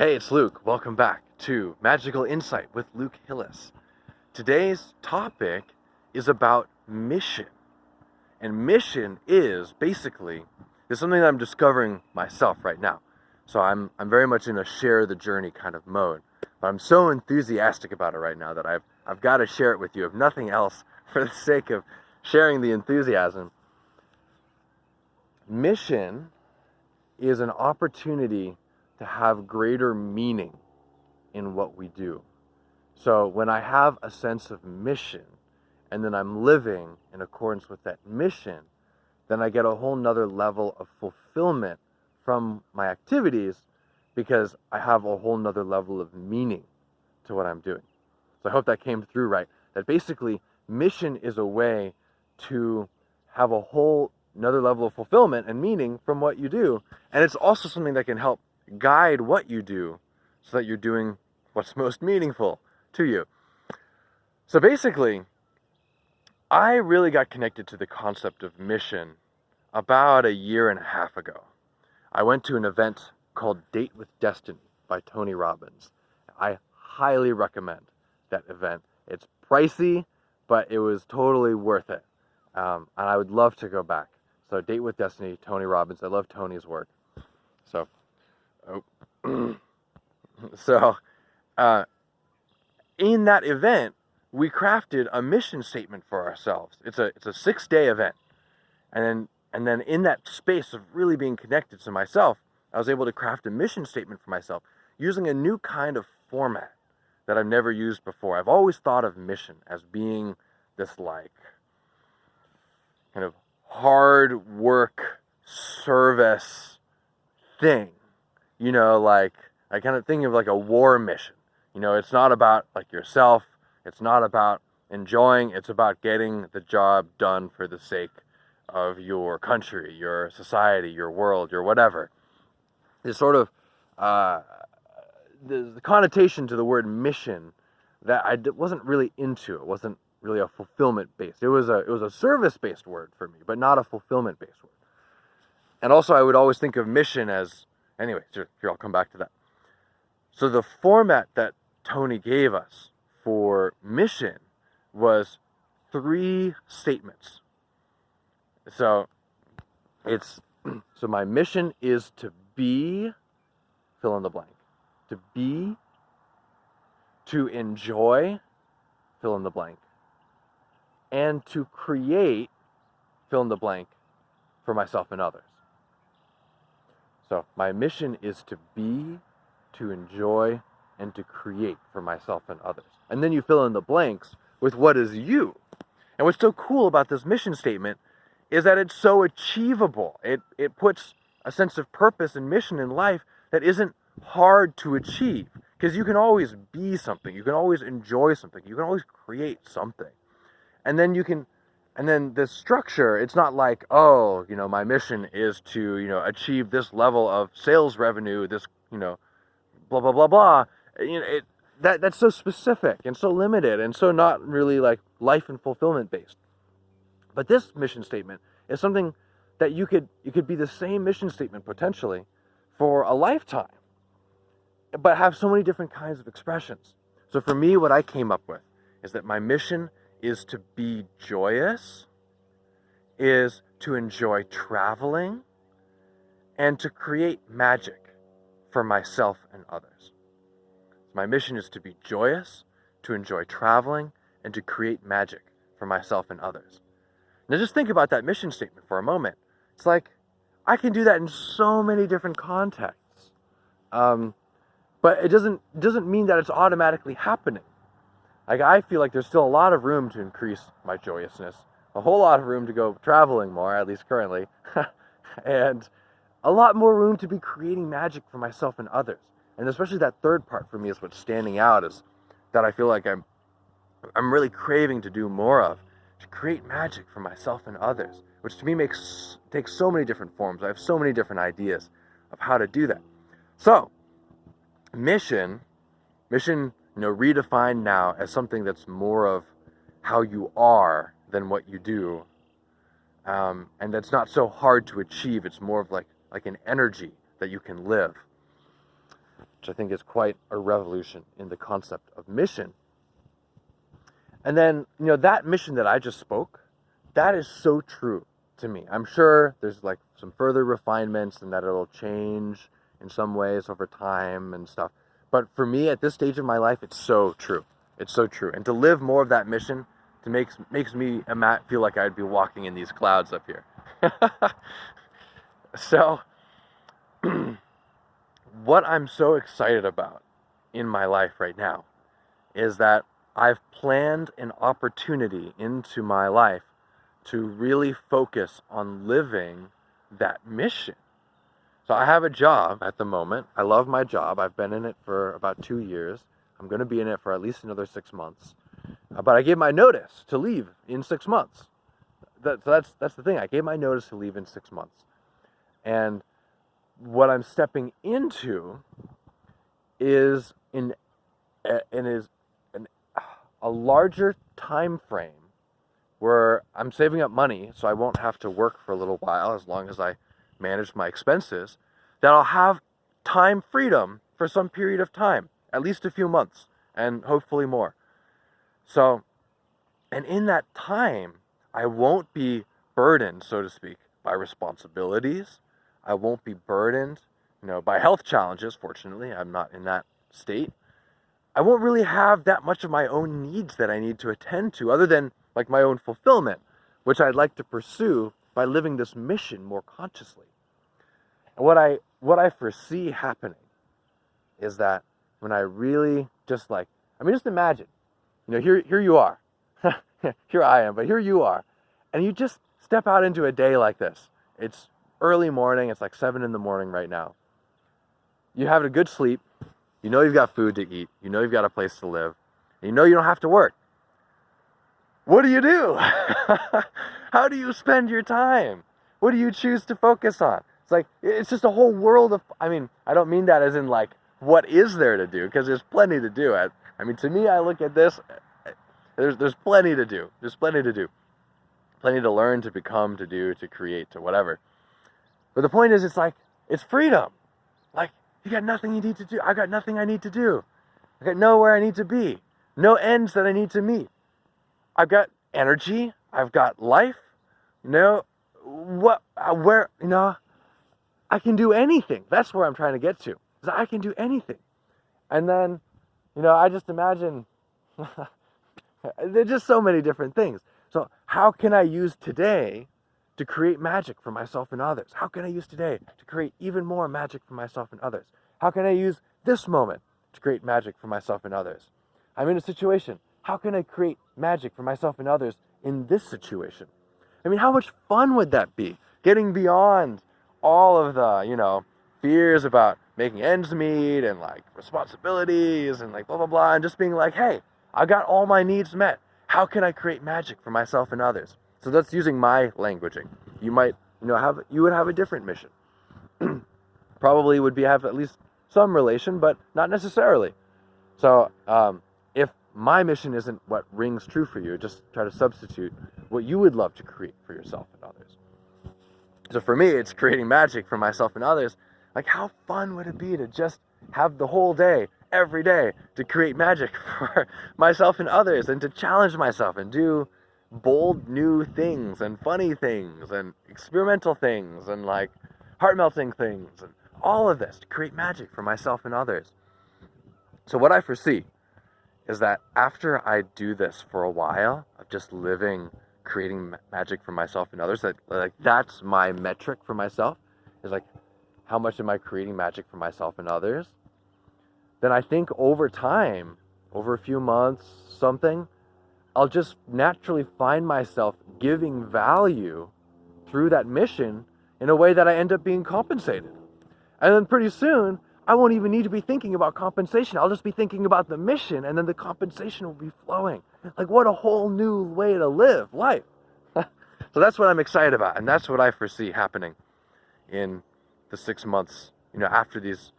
Hey, it's Luke. Welcome back to Magical Insight with Luke Hillis. Today's topic is about mission. And mission is basically something that I'm discovering myself right now. So I'm very much in a share the journey kind of mode. But I'm so enthusiastic about it right now that I've got to share it with you, if nothing else, for the sake of sharing the enthusiasm. Mission is an opportunity to have greater meaning in what we do. So when I have a sense of mission and then I'm living in accordance with that mission, then I get a whole nother level of fulfillment from my activities because I have a whole nother level of meaning to what I'm doing. So I hope that came through right. That basically mission is a way to have a whole another level of fulfillment and meaning from what you do. And it's also something that can help guide what you do so that you're doing what's most meaningful to you. So basically, I really got connected to the concept of mission about a year and a half ago. I went to an event called Date with Destiny by Tony Robbins. I highly recommend that event. It's pricey, but it was totally worth it. And I would love to go back. So Date with Destiny, Tony Robbins. I love Tony's work. So, in that event, we crafted a mission statement for ourselves. It's a 6-day event. And then in that space of really being connected to myself, I was able to craft a mission statement for myself using a new kind of format that I've never used before. I've always thought of mission as being this like kind of hard work service thing. You know, like I kind of think of like a war mission. You know, it's not about like yourself. It's not about enjoying. It's about getting the job done for the sake of your country, your society, your world, your whatever. It's sort of the connotation to the word mission that I wasn't really into. It wasn't really a fulfillment based. It was a service based word for me, but not a fulfillment based word. And also, I would always think of mission as anyway. Here, I'll come back to that. So the format that Tony gave us for mission was 3 statements. So my mission is to be, fill in the blank. To be, to enjoy, fill in the blank. And to create, fill in the blank, for myself and others. So my mission is to be, to enjoy, and to create for myself and others. And then you fill in the blanks with what is you. And what's so cool about this mission statement is that it's so achievable. It puts a sense of purpose and mission in life that isn't hard to achieve. Because you can always be something. You can always enjoy something. You can always create something. And then the structure, it's not like, oh, you know, my mission is to, you know, achieve this level of sales revenue, this, you know, blah, blah, blah, blah. You know, that's so specific and so limited and so not really like life and fulfillment based. But this mission statement is something that you could be the same mission statement potentially for a lifetime, but have so many different kinds of expressions. So for me, what I came up with is that my mission is to be joyous, is to enjoy traveling, and to create magic for myself and others. My mission is to be joyous, to enjoy traveling, and to create magic for myself and others. Now just think about that mission statement for a moment. It's like, I can do that in so many different contexts. But it doesn't mean that it's automatically happening. Like, I feel like there's still a lot of room to increase my joyousness, a whole lot of room to go traveling more, at least currently, and a lot more room to be creating magic for myself and others. And especially that third part for me is what's standing out, is that I feel like I'm really craving to do more of, to create magic for myself and others, which to me takes so many different forms. I have so many different ideas of how to do that. So, mission, you know, redefined now as something that's more of how you are than what you do, and that's not so hard to achieve. It's more of like an energy that you can live. which I think is quite a revolution in the concept of mission. And then, that mission that I just spoke, that is so true to me. I'm sure there's like some further refinements and that it'll change in some ways over time and stuff. But for me, at this stage of my life, it's so true. It's so true. And to live more of that mission makes me feel like I'd be walking in these clouds up here. So, what I'm so excited about in my life right now is that I've planned an opportunity into my life to really focus on living that mission. So I have a job at the moment. I love my job. I've been in it for about 2 years. I'm going to be in it for at least another 6 months. But I gave my notice to leave in 6 months. That's the thing. I gave my notice to leave in 6 months. And what I'm stepping into is a larger time frame where I'm saving up money so I won't have to work for a little while as long as I manage my expenses, that I'll have time freedom for some period of time, at least a few months, and hopefully more. So, and in that time, I won't be burdened, so to speak, by responsibilities. I won't be burdened, by health challenges. Fortunately, I'm not in that state. I won't really have that much of my own needs that I need to attend to, other than like my own fulfillment, which I'd like to pursue by living this mission more consciously. And what I foresee happening is that when I really just imagine, here you are, here I am, but here you are, and you just step out into a day like this. It's early morning, it's like 7 in the morning right now. You have a good sleep, you've got food to eat, you've got a place to live, and you don't have to work. What do? How do you spend your time? What do you choose to focus on? It's just a whole world of, I don't mean that as in like, what is there to do? Because there's plenty to do. To me, I look at this, there's plenty to do. There's plenty to do. Plenty to learn, to become, to do, to create, to whatever. But the point is, it's freedom. You got nothing you need to do. I got nothing I need to do. I got nowhere I need to be. No ends that I need to meet. I've got energy. I've got life. I can do anything. That's where I'm trying to get to. Is I can do anything. And then, I just imagine, there's just so many different things. So how can I use today to create magic for myself and others? How can I use today to create even more magic for myself and others? How can I use this moment to create magic for myself and others? I'm in a situation. How can I create magic for myself and others in this situation? How much fun would that be? Getting beyond all of the, fears about making ends meet and responsibilities and blah, blah, blah, and just being hey, I got all my needs met. How can I create magic for myself and others? So that's using my languaging. You might, you would have a different mission. Probably would have at least some relation, but not necessarily. So if my mission isn't what rings true for you, just try to substitute what you would love to create for yourself and others. So for me, it's creating magic for myself and others. How fun would it be to just have the whole day, every day, to create magic for myself and others, and to challenge myself and do bold new things and funny things and experimental things and heart-melting things and all of this to create magic for myself and others. So what I foresee is that after I do this for a while of just creating magic for myself and others, that's my metric for myself, is how much am I creating magic for myself and others? Then I think over time, over a few months, something, I'll just naturally find myself giving value through that mission in a way that I end up being compensated. And then pretty soon, I won't even need to be thinking about compensation. I'll just be thinking about the mission, and then the compensation will be flowing. What a whole new way to live life. So that's what I'm excited about, and that's what I foresee happening in the 6 months, after these,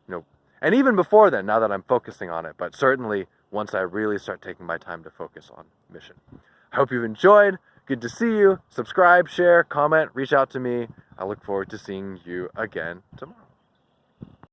and even before then, now that I'm focusing on it, but certainly once I really start taking my time to focus on mission. I hope you've enjoyed. Good to see you. Subscribe, share, comment, reach out to me. I look forward to seeing you again tomorrow.